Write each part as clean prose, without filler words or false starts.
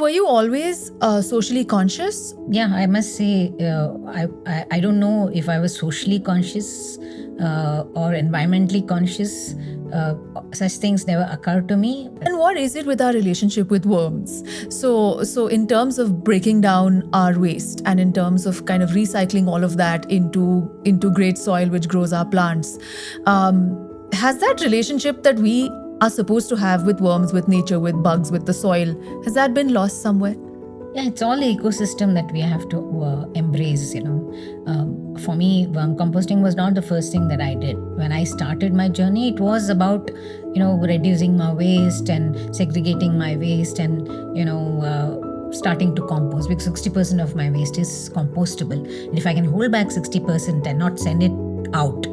were you always socially conscious? Yeah, I must say, I don't know if I was socially conscious or environmentally conscious. Such things never occurred to me. And what is it with our relationship with worms? So in terms of breaking down our waste and in terms of kind of recycling all of that into great soil which grows our plants, has that relationship that we are supposed to have with worms, with nature, with bugs, with the soil, has that been lost somewhere? Yeah, it's all the ecosystem that we have to embrace, For me, composting was not the first thing that I did. When I started my journey, it was about, reducing my waste and segregating my waste and, starting to compost, because 60% of my waste is compostable. And if I can hold back 60% and not send it out.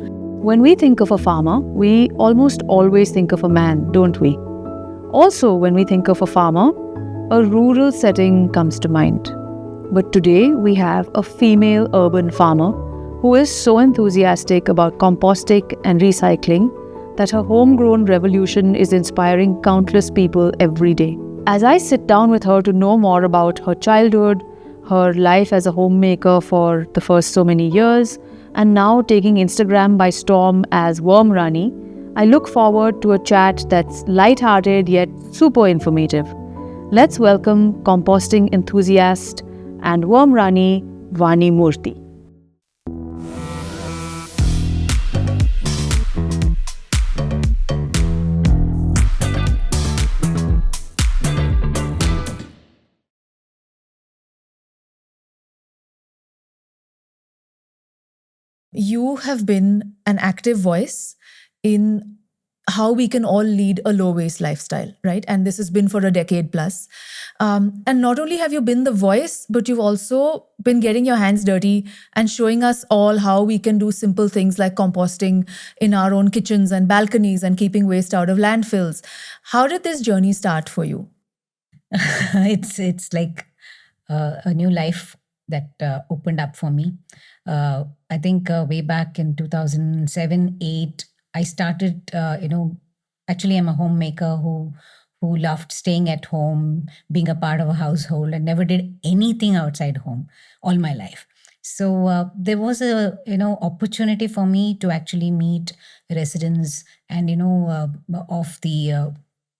When we think of a farmer, we almost always think of a man, don't we? Also, when we think of a farmer, a rural setting comes to mind. But today we have a female urban farmer who is so enthusiastic about composting and recycling that her homegrown revolution is inspiring countless people every day. As I sit down with her to know more about her childhood, her life as a homemaker for the first so many years, and now taking Instagram by storm as Worm Rani, I look forward to a chat that's light-hearted yet super informative. Let's welcome composting enthusiast and Worm Rani, Vani Murthy. You have been an active voice in how we can all lead a low waste lifestyle, right? And this has been for a decade plus. And not only have you been the voice, but you've also been getting your hands dirty and showing us all how we can do simple things like composting in our own kitchens and balconies and keeping waste out of landfills. How did this journey start for you? It's like a new life that opened up for me. I think way back in 2007, 8, I started, actually I'm a homemaker who loved staying at home, being a part of a household, and never did anything outside home all my life. So there was a opportunity for me to actually meet residents and of the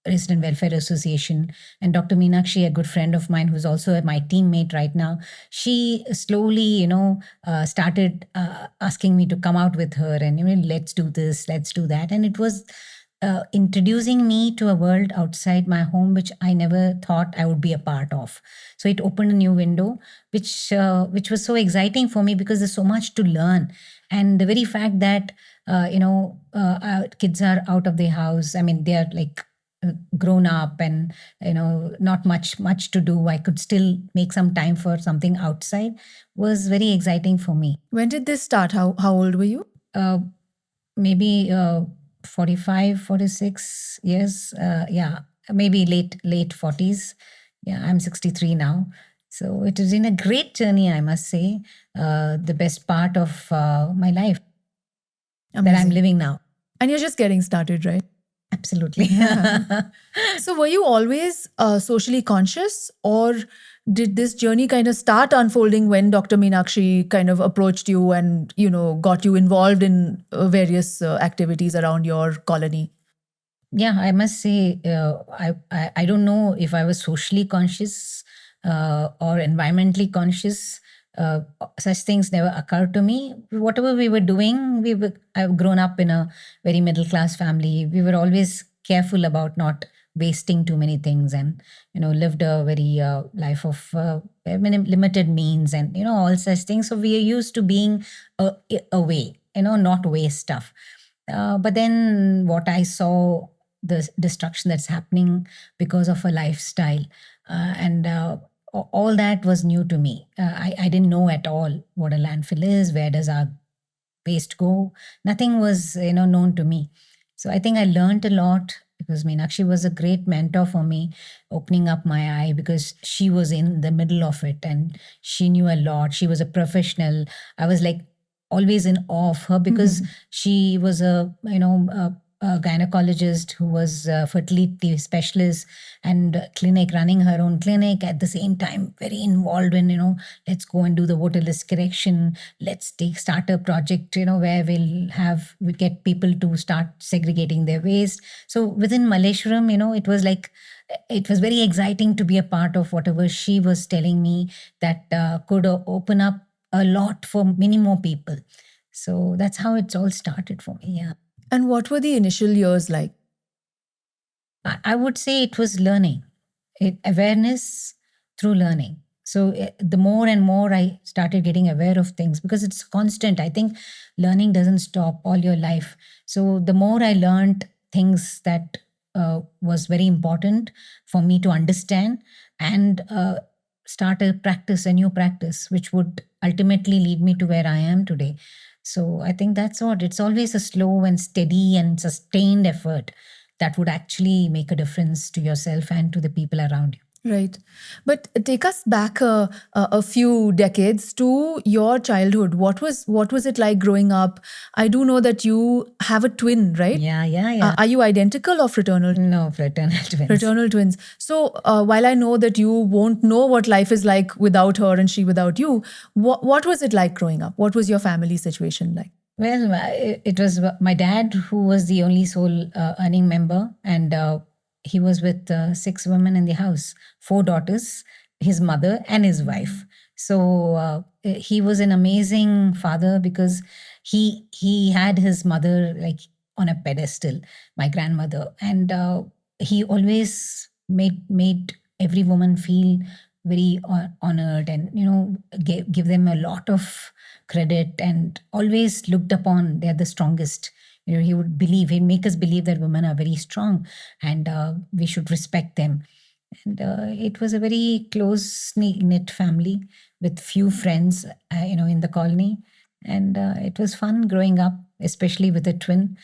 Resident Welfare Association. And Dr. Meenakshi, a good friend of mine who's also my teammate right now, she slowly, started asking me to come out with her and, let's do this, let's do that. And it was introducing me to a world outside my home, which I never thought I would be a part of. So it opened a new window, which was so exciting for me because there's so much to learn. And the very fact that, our kids are out of the house, I mean, they are like, grown up and not much to do, I could still make some time for something outside, was very exciting for me. When did this start? How old were you? Maybe 45, 46 years. Yeah, maybe late 40s. Yeah, I'm 63 now. So it has been a great journey, I must say. The best part of my life. Amazing. That I'm living now. And you're just getting started, right? Absolutely. Yeah. So were you always socially conscious, or did this journey kind of start unfolding when Dr. Meenakshi kind of approached you and, got you involved in various activities around your colony? Yeah, I must say, I don't know if I was socially conscious or environmentally conscious. Such things never occurred to me. Whatever we were doing, I've grown up in a very middle class family. We were always careful about not wasting too many things, and lived a very life of limited means, and all such things. So we are used to being away, not waste stuff. But then what I saw, the destruction that's happening because of a lifestyle, and all that was new to me. I didn't know at all what a landfill is, where does our waste go. Nothing was known to me. So I think I learned a lot because Meenakshi was a great mentor for me, opening up my eye, because she was in the middle of it and she knew a lot. She was a professional. I was like always in awe of her because she was a gynecologist who was a fertility specialist and clinic, running her own clinic at the same time, very involved in, let's go and do the waterless correction. Let's start a project, where we get people to start segregating their waste. So within Malleshwaram, it was like, it was very exciting to be a part of whatever she was telling me that could open up a lot for many more people. So that's how it's all started for me. Yeah. And what were the initial years like? I would say it was learning, awareness through learning. So the more and more I started getting aware of things, because it's constant. I think learning doesn't stop all your life. So the more I learned things that was very important for me to understand and start a new practice, which would ultimately lead me to where I am today. So I think that's what, it's always a slow and steady and sustained effort that would actually make a difference to yourself and to the people around you. Right. But take us back a few decades to your childhood. What was it like growing up? I do know that you have a twin, right? Yeah. Are you identical or fraternal? No, fraternal twins. Fraternal twins. So while I know that you won't know what life is like without her and she without you, what was it like growing up? What was your family situation like? Well, it was my dad who was the only sole earning member, and he was with 6 women in the house, 4 daughters, his mother, and his wife. So he was an amazing father because he had his mother like on a pedestal, my grandmother, and he always made every woman feel very honored, and give them a lot of credit, and always looked upon they're the strongest. He'd make us believe that women are very strong, and we should respect them. And it was a very close knit family with few friends, in the colony. And it was fun growing up, especially with a twin,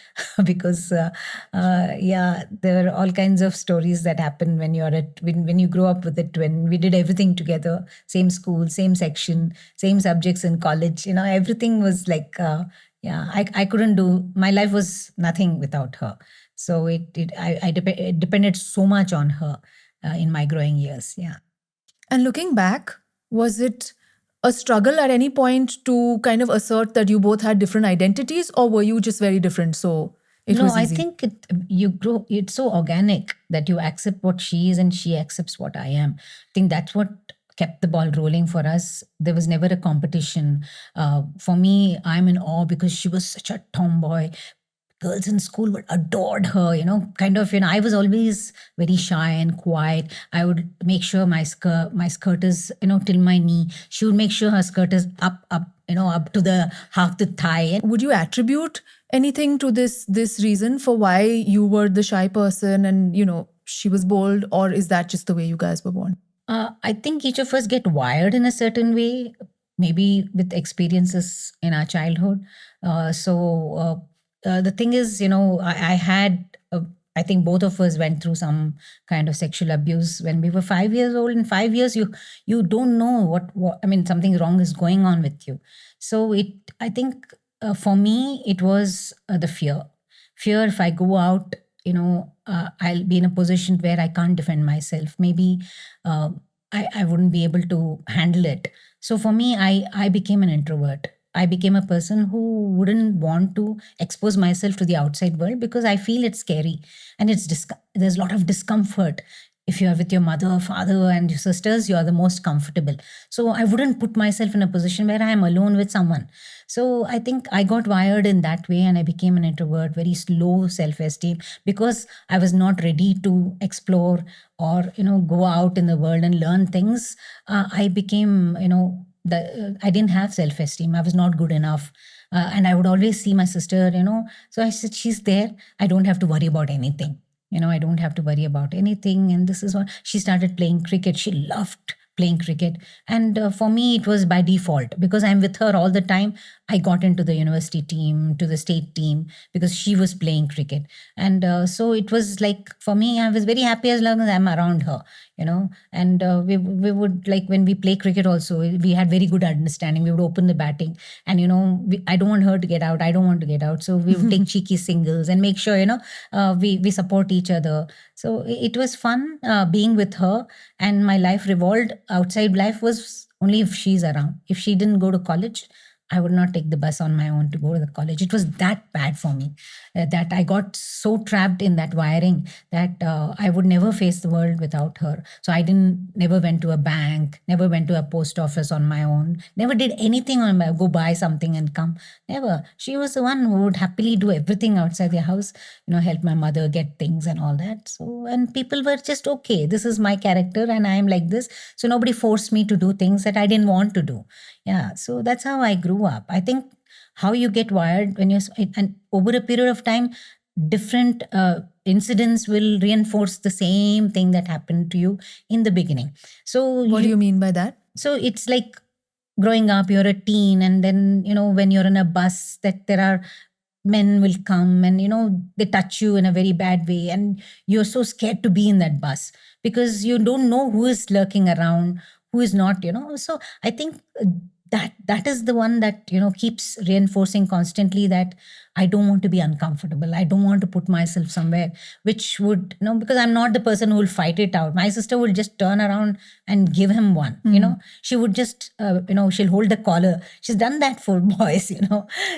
because there are all kinds of stories that happen when when you grow up with a twin. We did everything together, same school, same section, same subjects in college. Everything was like, I couldn't do. My life was nothing without her. So it depended so much on her in my growing years. Yeah. And looking back, was it a struggle at any point to kind of assert that you both had different identities, or were you just very different? So it was easy? I think you grow, it's so organic that you accept what she is and she accepts what I am. I think that's what kept the ball rolling for us. There was never a competition. For me, I'm in awe because she was such a tomboy. Girls in school would adored her, I was always very shy and quiet. I would make sure my skirt is, till my knee. She would make sure her skirt is up, up to the half the thigh. Would you attribute anything to this reason for why you were the shy person and, she was bold, or is that just the way you guys were born? I think each of us get wired in a certain way, maybe with experiences in our childhood. The thing is, I had, I think both of us went through some kind of sexual abuse when we were 5 years old. In 5 years, you don't know something wrong is going on with you. So I think for me, it was the fear. Fear if I go out, I'll be in a position where I can't defend myself. Maybe I wouldn't be able to handle it. So for me, I became an introvert. I became a person who wouldn't want to expose myself to the outside world because I feel it's scary and there's a lot of discomfort. If you're with your mother, father, and your sisters, you're the most comfortable. So I wouldn't put myself in a position where I am alone with someone. So I think I got wired in that way and I became an introvert, very slow self-esteem because I was not ready to explore or, go out in the world and learn things. I became, I didn't have self-esteem. I was not good enough. And I would always see my sister, So I said, she's there. I don't have to worry about anything. I don't have to worry about anything. And this is what she started playing cricket. She loved playing cricket. And for me, it was by default because I'm with her all the time. I got into the university team, to the state team, because she was playing cricket. And so it was like, for me, I was very happy as long as I'm around her, And we would, like, when we play cricket also, we had very good understanding. We would open the batting, and, I don't want her to get out. I don't want to get out. So we would take cheeky singles and make sure, we support each other. So it was fun being with her, and my life revolved. Outside life was only if she's around. If she didn't go to college, I would not take the bus on my own to go to the college. It was that bad for me, that I got so trapped in that wiring that I would never face the world without her. So I never went to a bank, never went to a post office on my own, never did anything on my, go buy something and come. Never. She was the one who would happily do everything outside the house, help my mother get things and all that. So, and people were just, okay, this is my character and I am like this. So nobody forced me to do things that I didn't want to do. Yeah, so that's how I grew up. I think how you get wired when and over a period of time, different incidents will reinforce the same thing that happened to you in the beginning. So What do you mean by that? So it's like growing up, you're a teen, and then, when you're in a bus, that there are men will come and, they touch you in a very bad way, and you're so scared to be in that bus because you don't know who is lurking around, who is not. So I think that is the one that keeps reinforcing constantly that I don't want to be uncomfortable. I don't want to put myself somewhere which would, because I'm not the person who will fight it out. My sister will just turn around and give him one. She would just she'll hold the collar. She's done that for boys.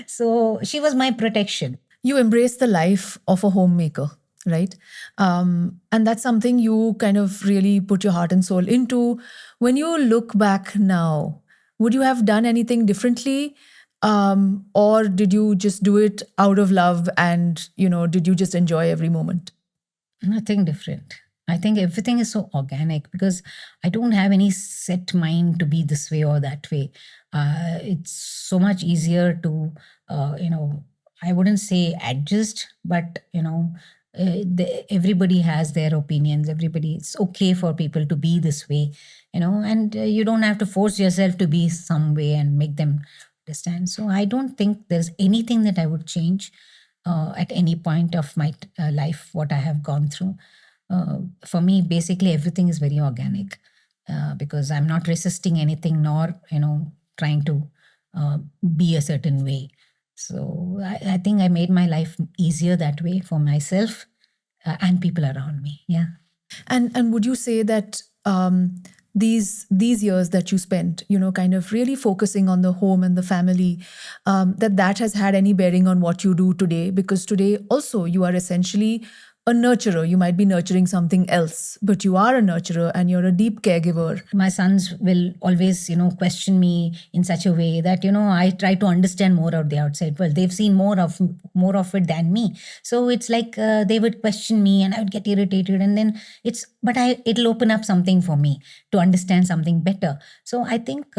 So she was my protection. You embrace the life of a homemaker, right? And that's something you kind of really put your heart and soul into. When you look back now, would you have done anything differently? Or did you just do it out of love and, did you just enjoy every moment? Nothing different. I think everything is so organic because I don't have any set mind to be this way or that way. It's so much easier to, I wouldn't say adjust, but, everybody has their opinions. It's okay for people to be this way, and you don't have to force yourself to be some way and make them understand. So I don't think there's anything that I would change at any point of my life, what I have gone through. For me, basically, everything is very organic because I'm not resisting anything nor, trying to be a certain way. So I think I made my life easier that way for myself and people around me. Yeah. And would you say that these years that you spent, kind of really focusing on the home and the family, that has had any bearing on what you do today? Because today also you are essentially a nurturer. You might be nurturing something else, but you are a nurturer and you're a deep caregiver. My sons will always, question me in such a way that, I try to understand more of the outside world. They've seen more of it than me. So it's like they would question me and I would get irritated. And then it'll open up something for me to understand something better. So I think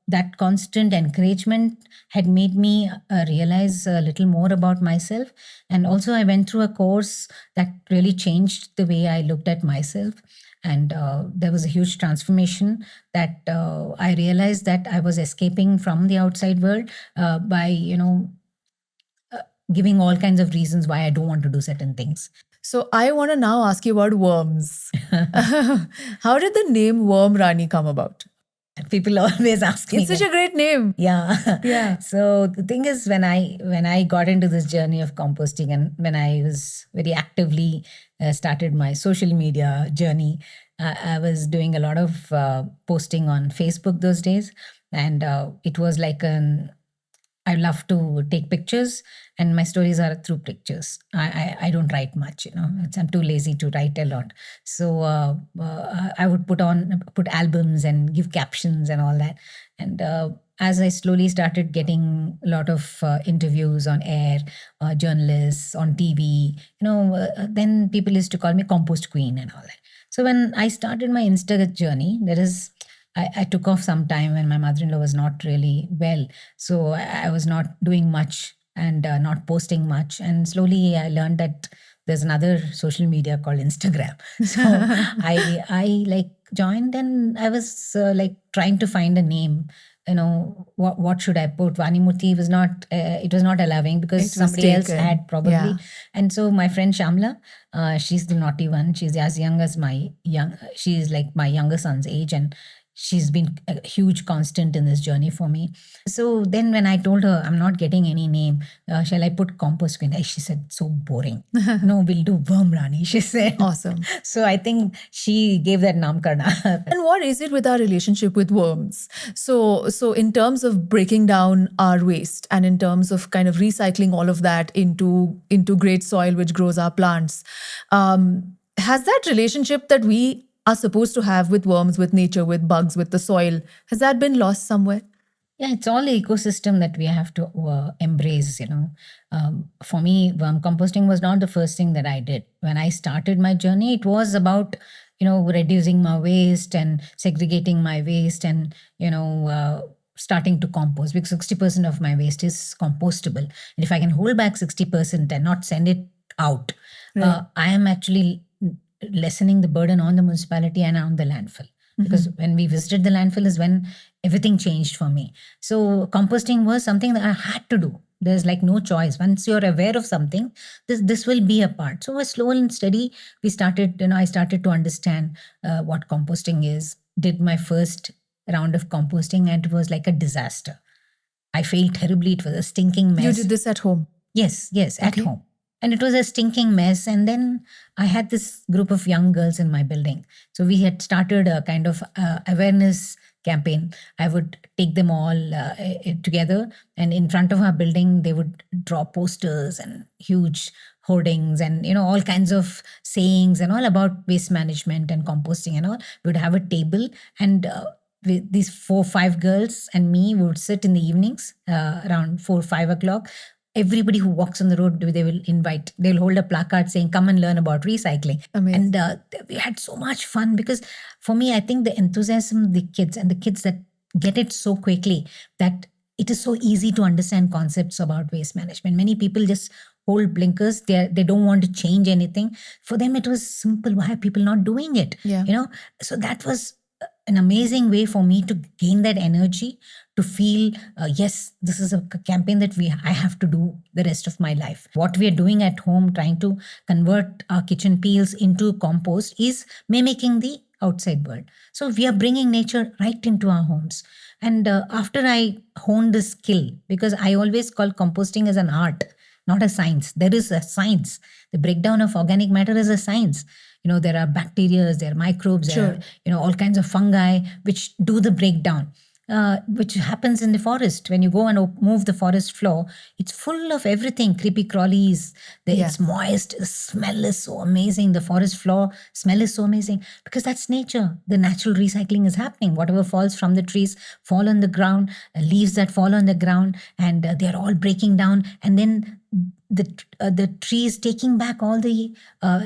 that constant encouragement had made me realize a little more about myself. And also I went through a course that really changed the way I looked at myself. And there was a huge transformation that I realized that I was escaping from the outside world by, giving all kinds of reasons why I don't want to do certain things. So I want to now ask you about worms. How did the name Worm Rani come about? People always ask me. It's such a great name. Yeah. Yeah. So the thing is, when I got into this journey of composting, and when I was very actively started my social media journey, I was doing a lot of posting on Facebook those days. And it was like I love to take pictures, and my stories are through pictures. I don't write much, I'm too lazy to write a lot. So I would put albums and give captions and all that. And as I slowly started getting a lot of interviews on air, journalists on TV, then people used to call me Compost Queen and all that. So when I started my Insta journey, I took off some time when my mother-in-law was not really well. So I was not doing much and not posting much. And slowly I learned that there's another social media called Instagram. So I joined, and I was trying to find a name what should I put? Vani Murthy was not, it was not allowing because It was somebody else taken. had probably. Yeah. And so my friend Shamla, she's the naughty one. She's as young as she's like my younger son's age, and she's been a huge constant in this journey for me. So then when I told her I'm not getting any name, shall I put Compost Queen? She said, so boring. No, we'll do Worm Rani, she said. Awesome. So I think she gave that namkarna. And what is it with our relationship with worms? So in terms of breaking down our waste and in terms of kind of recycling all of that into great soil which grows our plants, has that relationship that we are supposed to have with worms, with nature, with bugs, with the soil, has that been lost somewhere? Yeah, it's all the ecosystem that we have to embrace, For me, worm composting was not the first thing that I did. When I started my journey, it was about, reducing my waste and segregating my waste and, starting to compost, because 60% of my waste is compostable. And if I can hold back 60% and not send it out, Right. I am actually lessening the burden on the municipality and on the landfill. Because when we visited the landfill is when everything changed for me. So composting was something that I had to do. There's like no choice. Once you're aware of something, this will be a part. So slow and steady, I started to understand what composting is. Did my first round of composting, and it was like a disaster. I failed terribly. It was a stinking mess. You did this at home? Yes, at home. And it was a stinking mess. And then I had this group of young girls in my building. So we had started a kind of awareness campaign. I would take them all together, and in front of our building, they would draw posters and huge hoardings and, all kinds of sayings and all about waste management and composting and all. We would have a table, and these 4-5 girls and me would sit in the evenings around 4-5 o'clock. Everybody who walks on the road, they'll hold a placard saying, come and learn about recycling. Amazing. And we had so much fun, because for me, I think the enthusiasm, the kids that get it so quickly, that it is so easy to understand concepts about waste management. Many people just hold blinkers. They don't want to change anything. For them, it was simple. Why are people not doing it? Yeah. So that was an amazing way for me to gain that energy, to feel, yes, this is a campaign that I have to do the rest of my life. What we are doing at home, trying to convert our kitchen peels into compost, is mimicking the outside world. So we are bringing nature right into our homes. And after I honed this skill, because I always call composting as an art, not a science. There is a science. The breakdown of organic matter is a science. There are bacteria, there are microbes, Sure. there are, all kinds of fungi which do the breakdown, which happens in the forest. When you go and move the forest floor, it's full of everything, creepy crawlies. Yeah. It's moist. The smell is so amazing. The forest floor smell is so amazing, because that's nature. The natural recycling is happening. Whatever falls from the trees fall on the ground, leaves that fall on the ground, and they're all breaking down. And then the trees taking back all the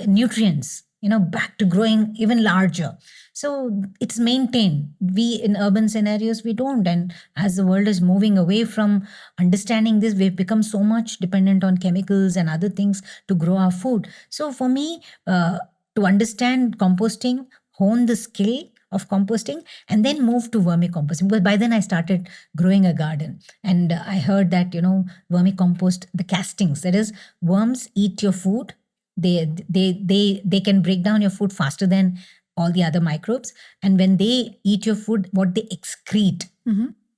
nutrients, back to growing even larger. So it's maintained. We, in urban scenarios, we don't. And as the world is moving away from understanding this, we've become so much dependent on chemicals and other things to grow our food. So for me, to understand composting, hone the skill of composting, and then move to vermicomposting, because by then I started growing a garden, and I heard that vermicompost, the castings, that is, worms eat your food. They can break down your food faster than all the other microbes, and when they eat your food, what they excrete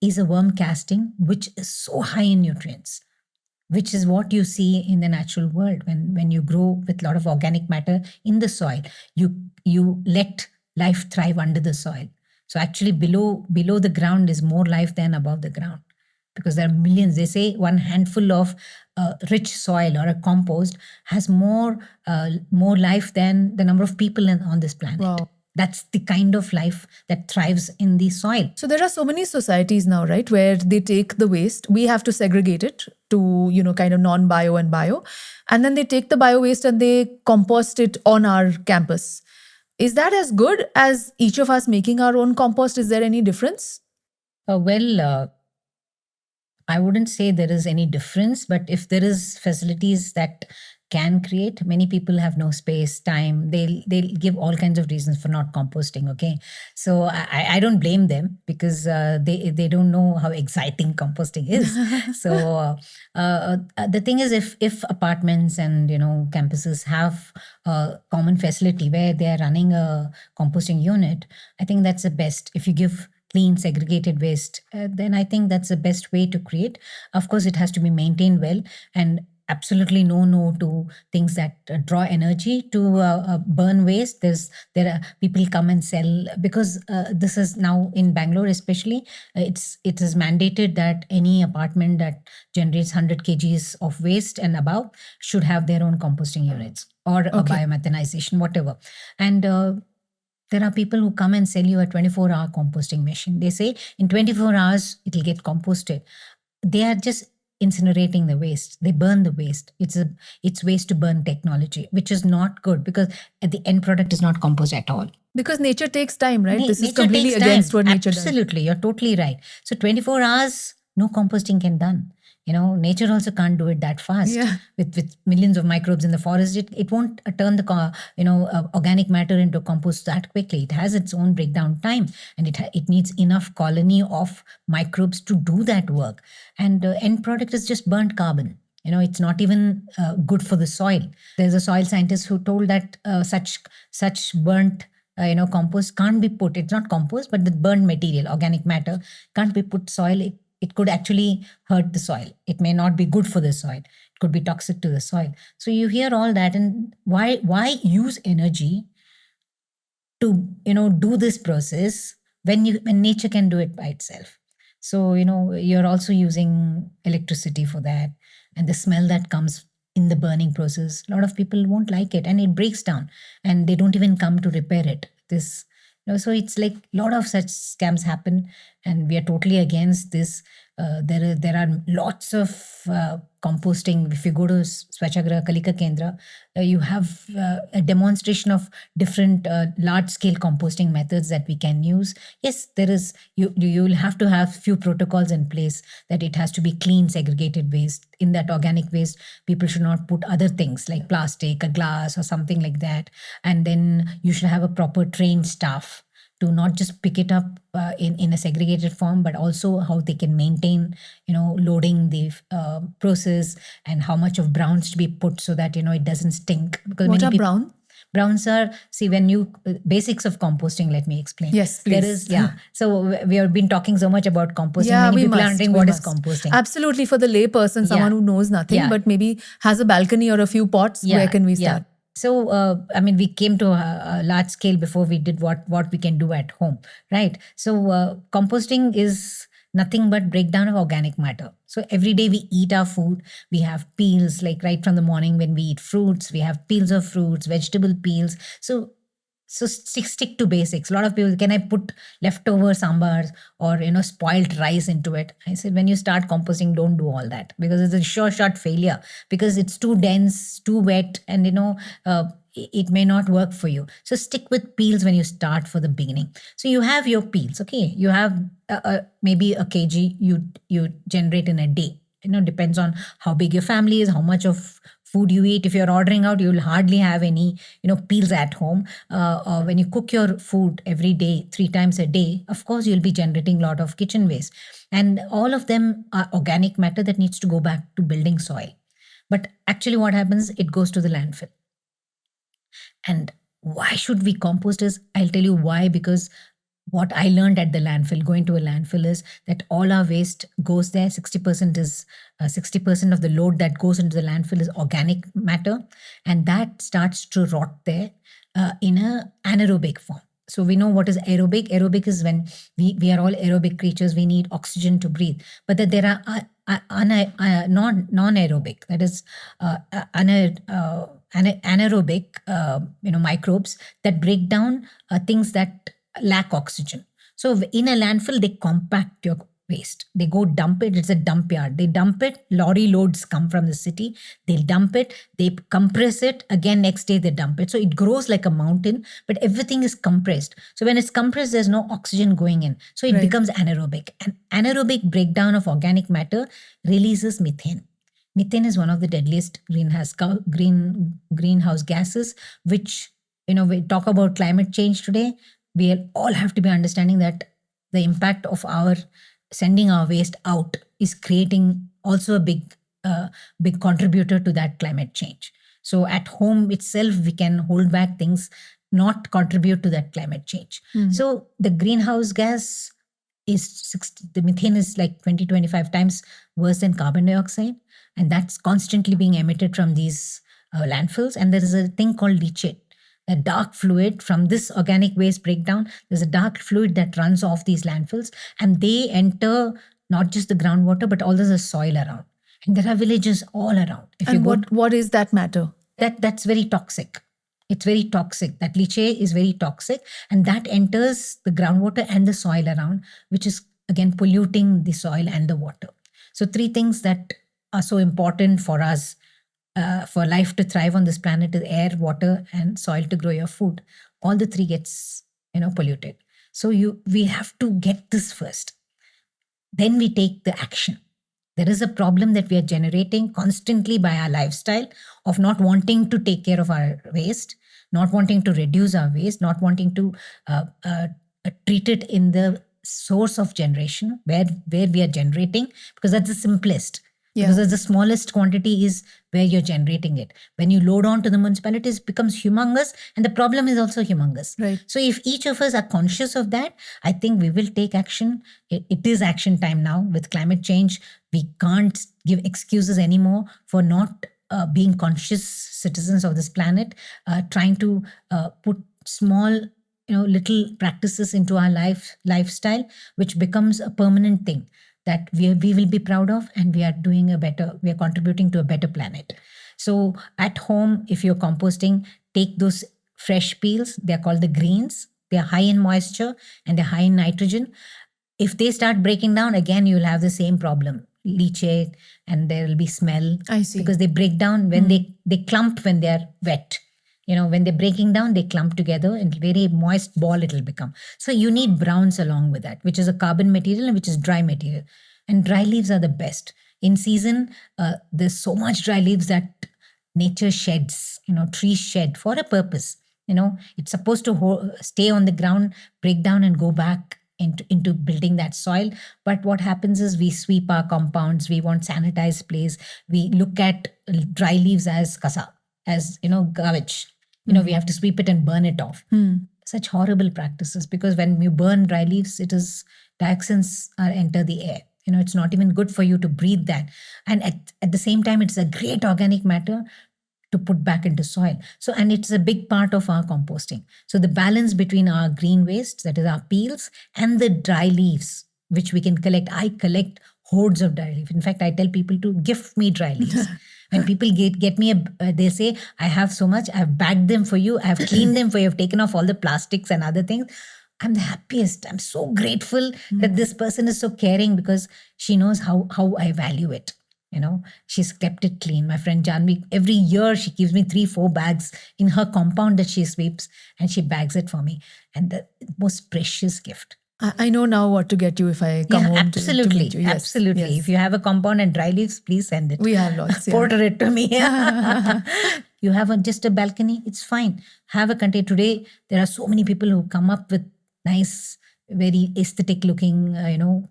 is a worm casting, which is so high in nutrients, which is what you see in the natural world. When you grow with a lot of organic matter in the soil, you let life thrive under the soil. So actually below the ground is more life than above the ground, because there are millions. They say one handful of rich soil or a compost has more life than the number of people on this planet. Wow. That's the kind of life that thrives in the soil. So there are so many societies now, right, where they take the waste. We have to segregate it to, kind of non-bio and bio. And then they take the bio waste and they compost it on our campus. Is that as good as each of us making our own compost? Is there any difference? I wouldn't say there is any difference, but if there is facilities that can create. Many people have no space, time. They'll give all kinds of reasons for not composting. Okay, so I don't blame them, because they don't know how exciting composting is. So the thing is, if apartments and campuses have a common facility where they are running a composting unit, I think that's the best. If you give clean segregated waste, then I think that's the best way to create. Of course, it has to be maintained well, and absolutely no to things that draw energy to burn waste. There are people come and sell, because this is now in Bangalore especially. It is mandated that any apartment that generates 100 kgs of waste and above should have their own composting units or a Okay. biomethanization, whatever. And there are people who come and sell you a 24-hour composting machine. They say in 24 hours it will get composted. They are just incinerating the waste. They burn the waste. It's waste to burn technology, which is not good, because at the end product is not compost at all. Because nature takes time, right? This is Nature completely takes against time. what nature does. Absolutely, you're totally right. So 24 hours, no composting can done. Nature also can't do it that fast. Yeah. With millions of microbes in the forest, it won't turn the organic matter into compost that quickly. It has its own breakdown time, and it needs enough colony of microbes to do that work. And end product is just burnt carbon. It's not even good for the soil. There's a soil scientist who told that such burnt compost can't be put. It's not compost, but the burnt material, organic matter, can't be put soil. It could actually hurt the soil. It may not be good for the soil. It could be toxic to the soil. So you hear all that, and why use energy to do this process when nature can do it by itself? So you're also using electricity for that, and the smell that comes in the burning process, a lot of people won't like it, and it breaks down, and they don't even come to repair it. So it's like a lot of such scams happen, and we are totally against this. There are lots of composting. If you go to Swachhagraha Kalika Kendra, you have a demonstration of different large scale composting methods that we can use. Yes, there is. You'll have to have few protocols in place, that it has to be clean segregated waste. In that organic waste, people should not put other things like plastic, a glass, or something like that. And then you should have a proper trained staff to not just pick it up in a segregated form, but also how they can maintain, loading the process, and how much of browns to be put so that, it doesn't stink. Because What many are people, brown? browns are, see, when you, basics of composting, let me explain. Yes, There please. is, so we have been talking so much about composting. Yeah, Many we people are must. wondering we what is must. composting. Absolutely, for the lay person, someone Yeah. who knows nothing, Yeah. but maybe has a balcony or a few pots, where can we start? So, we came to a large scale before we did what we can do at home, right? So, composting is nothing but breakdown of organic matter. So every day we eat our food, we have peels, like right from the morning when we eat fruits, we have peels of fruits, vegetable peels. So stick to basics. A lot of people, can I put leftover sambars or spoiled rice into it? I said, when you start composting, don't do all that, because it's a sure shot failure, because it's too dense, too wet, and it may not work for you. So stick with peels when you start for the beginning. So you have your peels, okay? You have maybe a kg you generate in a day. Depends on how big your family is, how much of food you eat. If you're ordering out, you'll hardly have any peels at home. Or when you cook your food every day, 3 times a day, of course you'll be generating a lot of kitchen waste, and all of them are organic matter that needs to go back to building soil. But actually what happens, it goes to the landfill. And why should we compost is, I'll tell you why. Because what I learned at the landfill, going to a landfill, is that all our waste goes there. 60% is 60% of the load that goes into the landfill is organic matter, and that starts to rot there in a anaerobic form. So we know what is aerobic. Aerobic is when we are all aerobic creatures. We need oxygen to breathe. But that there are non-aerobic, that is anaerobic microbes that break down things that lack oxygen. So in a landfill, they compact your waste. They go dump it. It's a dump yard. They dump it. Lorry loads come from the city. They'll dump it. They compress it. Again, next day they dump it. So it grows like a mountain, but everything is compressed. So when it's compressed, there's no oxygen going in. So it becomes anaerobic. And anaerobic breakdown of organic matter releases methane. Methane is one of the deadliest greenhouse gases, which, we talk about climate change today. We all have to be understanding that the impact of our sending our waste out is creating also a big contributor to that climate change. So at home itself, we can hold back things, not contribute to that climate change. So the greenhouse gas the methane is like 20-25 times worse than carbon dioxide, and that's constantly being emitted from these landfills. And there is a thing called leachate, a dark fluid from this organic waste breakdown. There's a dark fluid that runs off these landfills, and they enter not just the groundwater but also the soil around. And there are villages all around. What is that matter? That's very toxic. It's very toxic. That leachate is very toxic, and that enters the groundwater and the soil around, which is again polluting the soil and the water. So 3 things that are so important for us, for life to thrive on this planet, is air, water, and soil to grow your food. All the 3 gets polluted. So we have to get this first. Then we take the action. There is a problem that we are generating constantly by our lifestyle of not wanting to take care of our waste, not wanting to reduce our waste, not wanting to treat it in the source of generation where we are generating, because that's the simplest. Yeah. Because the smallest quantity is where you're generating it. When you load on to the municipalities, it becomes humongous, and the problem is also humongous. Right. So if each of us are conscious of that, I think we will take action. It is action time now. With climate change, we can't give excuses anymore for not being conscious citizens of this planet, trying to put small, little practices into our lifestyle, which becomes a permanent thing that we will be proud of, and we are contributing to a better planet. So at home, if you're composting, take those fresh peels. They're called the greens. They're high in moisture and they're high in nitrogen. If they start breaking down, again, you'll have the same problem, leachate, and there will be smell. I see. Because they break down when they clump when they're wet. When they're breaking down, they clump together and very moist ball it'll become. So you need browns along with that, which is a carbon material and which is dry material. And dry leaves are the best. In season, there's so much dry leaves that nature sheds, trees shed for a purpose. It's supposed to stay on the ground, break down and go back into building that soil. But what happens is we sweep our compounds, we want sanitized place. We look at dry leaves as kasa, as, garbage. We have to sweep it and burn it off. Such horrible practices, because when you burn dry leaves, dioxins enter the air. It's not even good for you to breathe that. And at the same time, it's a great organic matter to put back into soil. So, and it's a big part of our composting. So the balance between our green waste, that is our peels, and the dry leaves, which we can collect. I collect hordes of dry leaves. In fact, I tell people to gift me dry leaves. When people get me, they say, I have so much, I've bagged them for you, I've cleaned them for you, I've taken off all the plastics and other things. I'm the happiest. I'm so grateful that this person is so caring, because she knows how I value it. She's kept it clean. My friend Janvi, every year she gives me 3-4 bags in her compound that she sweeps, and she bags it for me. And the most precious gift. I know now what to get you if I come home absolutely, to meet you. Yes, absolutely. yes. If you have a compound and dry leaves, please send it. We have lots. Yeah. Order it to me. You have just a balcony, it's fine. Have a container. Today, there are so many people who come up with nice, very aesthetic looking,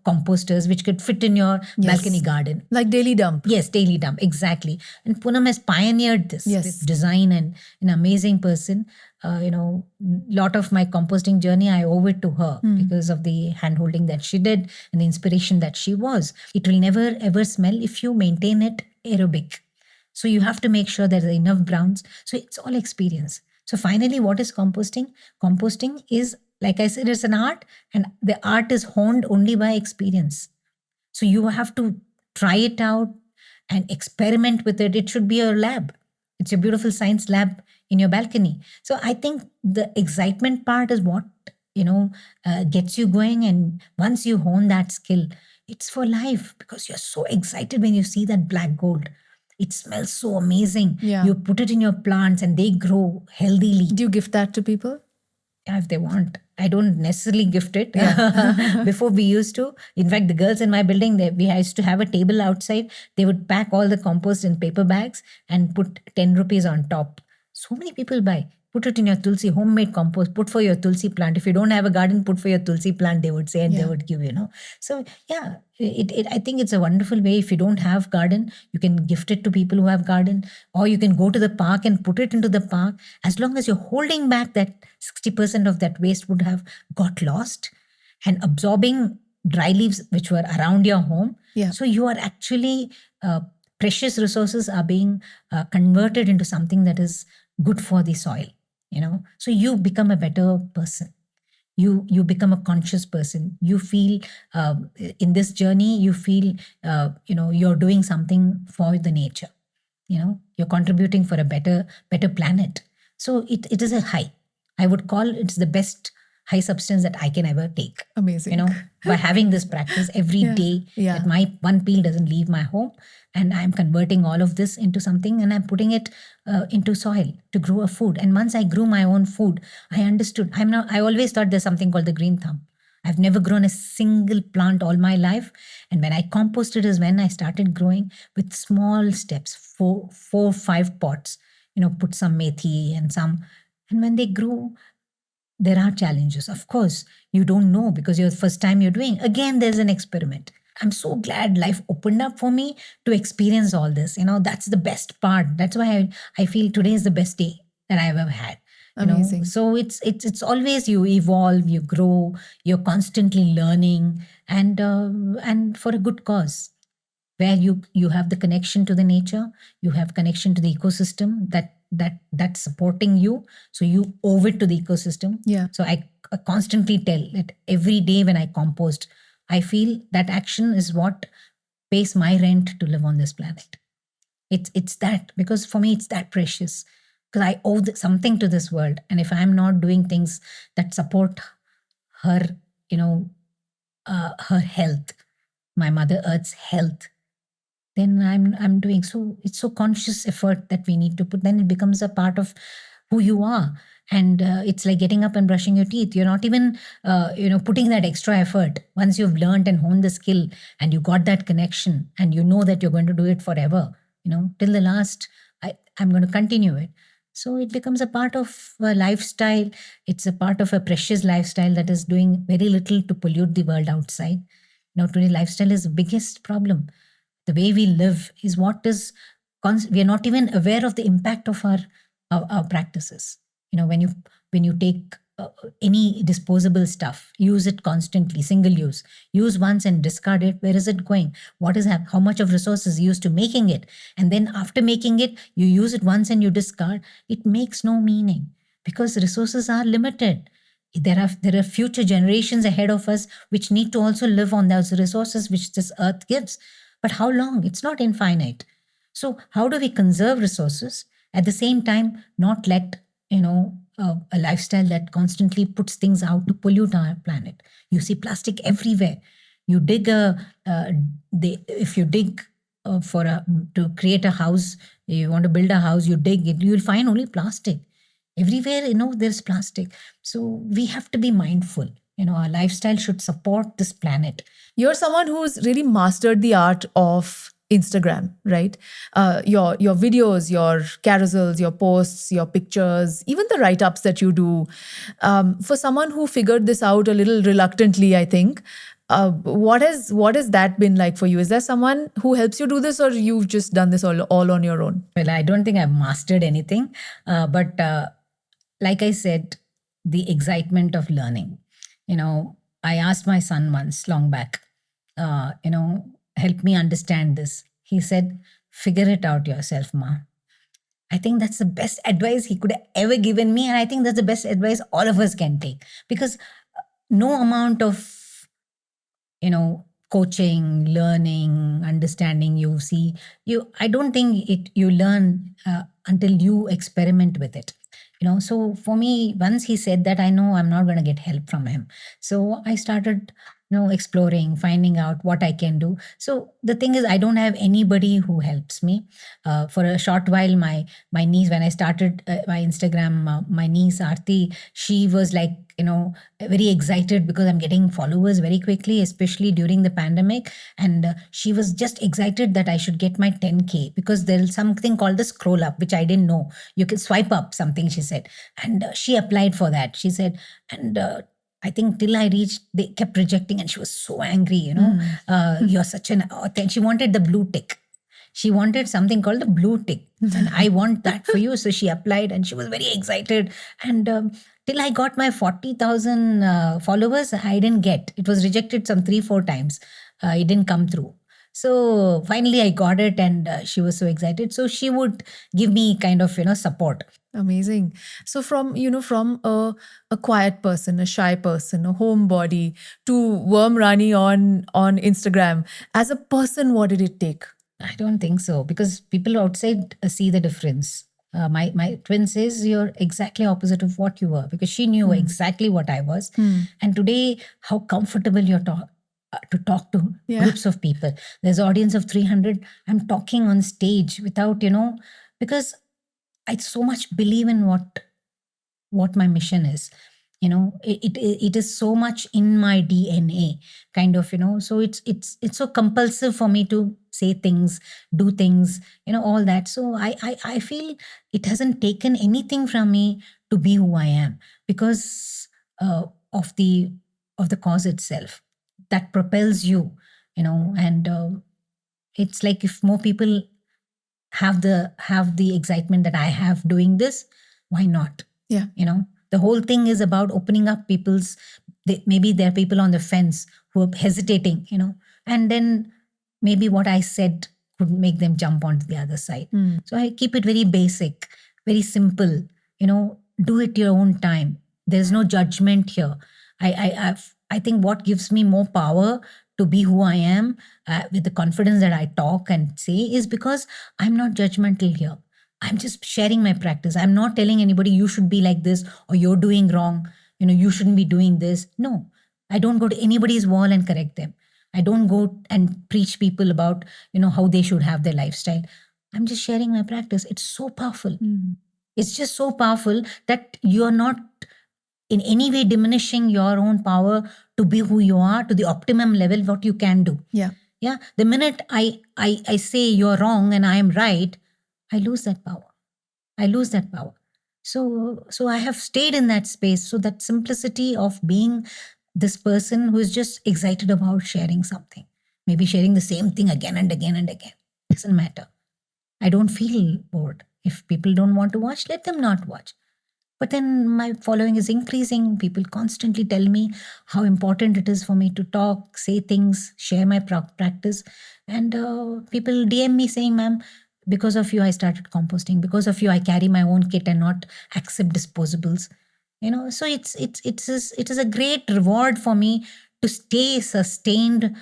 composters which could fit in your balcony garden. Like Daily Dump. Yes, Daily Dump, exactly. And Poonam has pioneered this with design, and an amazing person. Lot of my composting journey, I owe it to her because of the hand-holding that she did and the inspiration that she was. It will never ever smell if you maintain it aerobic. So you have to make sure there are enough browns. So it's all experience. So finally, what is composting? Composting is, like I said, it's an art, and the art is honed only by experience. So you have to try it out and experiment with it. It should be your lab. It's a beautiful science lab in your balcony. So I think the excitement part is what, gets you going. And once you hone that skill, it's for life, because you're so excited when you see that black gold. It smells so amazing. Yeah. You put it in your plants and they grow healthily. Do you gift that to people? if they want. I don't necessarily gift it. Before we used to. In fact, the girls in my building, we used to have a table outside. They would pack all the compost in paper bags and put 10 rupees on top. So many people buy. Put it in your tulsi, homemade compost, put for your tulsi plant. If you don't have a garden, put for your tulsi plant, they would say, and they would give, So yeah, I think it's a wonderful way. If you don't have garden, you can gift it to people who have garden, or you can go to the park and put it into the park. As long as you're holding back that 60% of that waste would have got lost and absorbing dry leaves which were around your home. Yeah. So you are actually, precious resources are being converted into something that is good for the soil. So you become a better person. You become a conscious person. You feel, in this journey, you feel, you're doing something for the nature. You're contributing for a better planet. So it is a high. I would call it's the best high substance that I can ever take. Amazing. By having this practice every day, that my one peel doesn't leave my home, and I'm converting all of this into something, and I'm putting it into soil to grow a food. And once I grew my own food, I understood. I always thought there's something called the green thumb. I've never grown a single plant all my life. And when I composted is when I started growing with small steps, 4-5 pots, put some methi and some. And when they grew, there are challenges. Of course, you don't know because you're the first time you're doing. Again, there's an experiment. I'm so glad life opened up for me to experience all this. That's the best part. That's why I feel today is the best day that I've ever had. Amazing. So it's always you evolve, you grow, you're constantly learning, and for a good cause, where you have the connection to the nature, you have connection to the ecosystem that's supporting you. So you owe it to the ecosystem. Yeah. So I constantly tell that every day when I compost, I feel that action is what pays my rent to live on this planet. It's that, because for me it's that precious, because I owe something to this world. And if I'm not doing things that support her, her health, my Mother Earth's health, then I'm doing so. It's so conscious effort that we need to put. Then it becomes a part of who you are. And it's like getting up and brushing your teeth. You're not even, putting that extra effort. Once you've learned and honed the skill and you got that connection and you know that you're going to do it forever, till the last, I'm going to continue it. So it becomes a part of a lifestyle. It's a part of a precious lifestyle that is doing very little to pollute the world outside. Today lifestyle is the biggest problem. The way we live is what is, we are not even aware of the impact of our practices. When you take any disposable stuff, use it constantly, single use once and discard it. Where is it going? How much of resources used to making it? And then after making it, you use it once and you discard. It makes no meaning, because resources are limited. There are future generations ahead of us which need to also live on those resources which this earth gives. But how long? It's not infinite. So how do we conserve resources at the same time not let a lifestyle that constantly puts things out to pollute our planet? You see plastic everywhere. You dig if you dig to create a house, you want to build a house, you dig it, you'll find only plastic. Everywhere, there's plastic. So we have to be mindful. Our lifestyle should support this planet. You're someone who's really mastered the art of Instagram, right? Your videos, your carousels, your posts, your pictures, even the write-ups that you do. For someone who figured this out a little reluctantly, I think, what has that been like for you? Is there someone who helps you do this, or you've just done this all on your own? Well, I don't think I've mastered anything, but like I said, the excitement of learning. I asked my son once, long back, help me understand this. He said, figure it out yourself, Ma. I think that's the best advice he could have ever given me. And I think that's the best advice all of us can take. Because no amount of, coaching, learning, understanding, I don't think you learn until you experiment with it. So for me, once he said that, I know I'm not going to get help from him. So I started exploring, finding out what I can do. So the thing is, I don't have anybody who helps me. For a short while, my niece, when I started my Instagram, my niece Aarti, she was like, very excited because I'm getting followers very quickly, especially during the pandemic. And she was just excited that I should get my 10K, because there's something called the scroll up, which I didn't know. You can swipe up something, she said. And she applied for that. She said, and I think till I reached, they kept rejecting, and she was so angry, you're such an authentic. She wanted the blue tick. She wanted something called the blue tick. And I want that for you. So she applied and she was very excited. And till I got my 40,000 followers, I didn't get. It was rejected some 3-4 times. It didn't come through. So finally I got it, and she was so excited. So she would give me kind of, support. Amazing. So from a quiet person, a shy person, a homebody, to Worm Rani on Instagram, as a person, what did it take? I don't think so, because people outside see the difference. My twin says you're exactly opposite of what you were, because she knew exactly what I was. And today, how comfortable you're to talk to groups of people. There's an audience of 300. I'm talking on stage without, because I so much believe in what my mission is. It is so much in my DNA, kind of. So it's so compulsive for me to say things, do things, all that. So I feel it hasn't taken anything from me to be who I am, because of the cause itself that propels you. And it's like, if more people have the excitement that I have doing this, why not? Yeah. The whole thing is about opening up maybe there are people on the fence who are hesitating, and then maybe what I said could make them jump onto the other side. So I keep it very basic, very simple. Do it your own time. There's no judgment here. I think what gives me more power to be who I am, with the confidence that I talk and say, is because I'm not judgmental here. I'm just sharing my practice. I'm not telling anybody you should be like this, or you're doing wrong. You shouldn't be doing this. No, I don't go to anybody's wall and correct them. I don't go and preach people about, how they should have their lifestyle. I'm just sharing my practice. It's so powerful. It's just so powerful that you're not in any way diminishing your own power to be who you are to the optimum level, what you can do. Yeah. The minute I say you're wrong and I am right, I lose that power. So I have stayed in that space. So that simplicity of being this person who is just excited about sharing something, maybe sharing the same thing again and again and again, doesn't matter. I don't feel bored. If people don't want to watch, let them not watch. But then my following is increasing. People constantly tell me how important it is for me to talk, say things, share my practice. And people DM me saying, ma'am, because of you, I started composting. Because of you, I carry my own kit and not accept disposables. So it is a great reward for me to stay sustained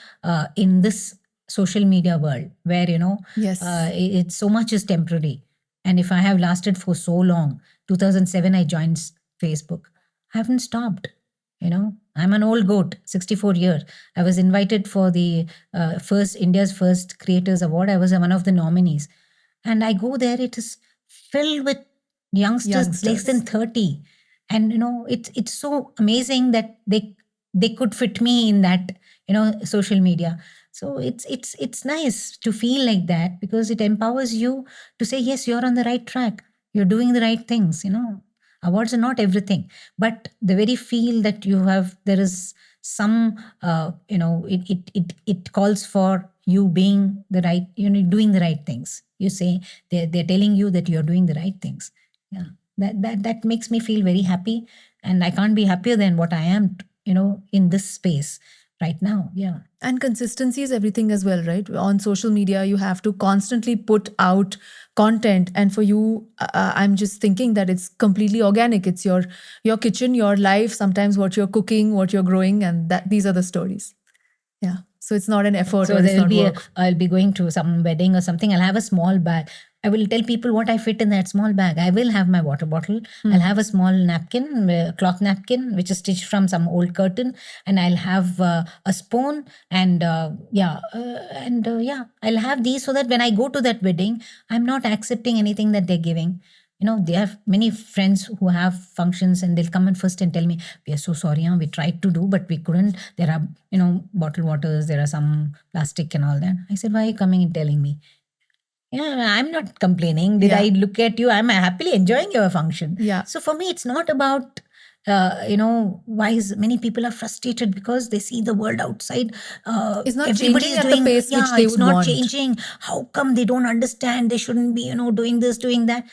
in this social media world where, Yes. it's so much is temporary. And if I have lasted for so long, 2007, I joined Facebook. I haven't stopped. I'm an old goat, 64 years. I was invited for the India's first Creators Award. I was one of the nominees. And I go there, it is filled with youngsters less than 30. And, it's so amazing that they could fit me in that, social media. So it's nice to feel like that, because it empowers you to say, yes, you're on the right track. You're doing the right things. Awards are not everything, but the very feel that you have, there is some, it calls for you being the right, doing the right things. You say they're telling you that you're doing the right things. Yeah, that makes me feel very happy, and I can't be happier than what I am, in this space right now. Yeah. And consistency is everything as well, right? On social media, you have to constantly put out content. And for you, I'm just thinking that it's completely organic. It's your kitchen, your life, sometimes what you're cooking, what you're growing, and these are the stories. Yeah. So it's not an effort. So or it's there will not be work. I'll be going to some wedding or something. I'll have a small bag. I will tell people what I fit in that small bag. I will have my water bottle. I'll have a small napkin, cloth napkin, which is stitched from some old curtain, and I'll have a spoon, and I'll have these so that when I go to that wedding, I'm not accepting anything that they're giving. They have many friends who have functions, and they'll come and first and tell me, "We are so sorry, we tried to do, but we couldn't. There are, bottled waters, there are some plastic and all that." I said, "Why are you coming and telling me?" Yeah, I'm not complaining. Did Yeah. I look at you? I'm happily enjoying your function. Yeah. So for me, it's not about, many people are frustrated because they see the world outside. It's not Everybody changing is at the doing, pace which they it's would not want. changing. How come they don't understand? They shouldn't be, doing this, doing that.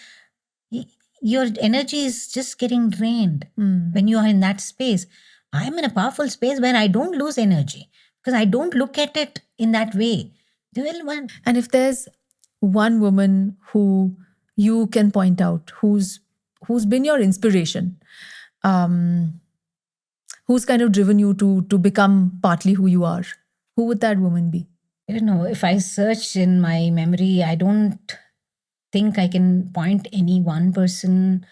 Your energy is just getting drained when you are in that space. I'm in a powerful space where I don't lose energy because I don't look at it in that way. And if there's one woman who you can point out who's been your inspiration, who's kind of driven you to become partly who you are, who would that woman be? I don't know. If I search in my memory, I don't think I can point any one person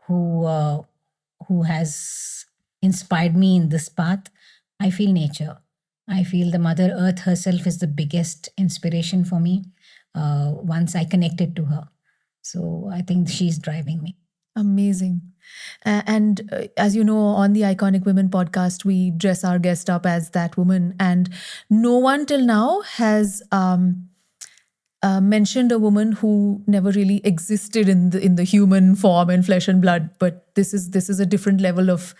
who has inspired me in this path. I feel nature. I feel the Mother Earth herself is the biggest inspiration for me. Once I connected to her, so I think she's driving me. Amazing. And as you know, on the Iconic Women podcast, we dress our guest up as that woman. And no one till now has mentioned a woman who never really existed in the human form and flesh and blood. But this is a different level of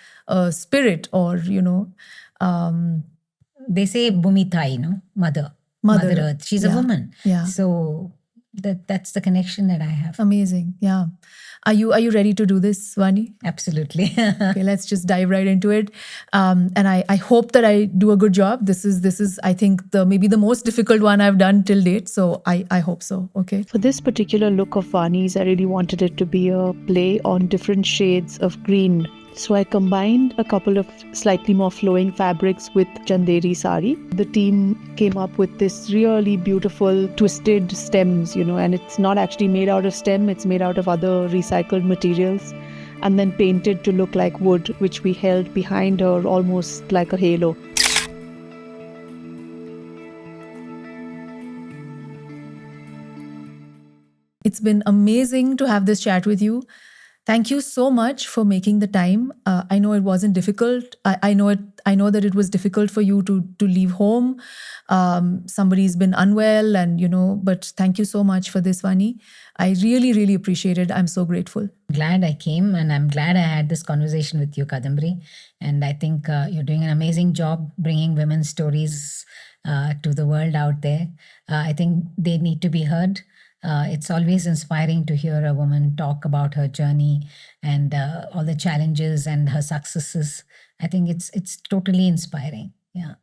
spirit, or They say Bhumithai, Mother Earth. She's a woman. Yeah. So that's the connection that I have. Amazing. Yeah. Are you ready to do this, Vani? Absolutely. Okay, let's just dive right into it. And I hope that I do a good job. This is I think maybe the most difficult one I've done till date. So I hope so. Okay. For this particular look of Vani's, I really wanted it to be a play on different shades of green. So I combined a couple of slightly more flowing fabrics with Chanderi sari. The team came up with this really beautiful twisted stems, and it's not actually made out of stem, it's made out of other recycled materials, and then painted to look like wood, which we held behind her almost like a halo. It's been amazing to have this chat with you. Thank you so much for making the time. I know it wasn't difficult. I know that it was difficult for you to leave home. Somebody's been unwell, and but thank you so much for this, Vani. I really, really appreciate it. I'm so grateful. Glad I came, and I'm glad I had this conversation with you, Kadambari. And I think you're doing an amazing job bringing women's stories to the world out there. I think they need to be heard. It's always inspiring to hear a woman talk about her journey and all the challenges and her successes. I think it's totally inspiring. Yeah.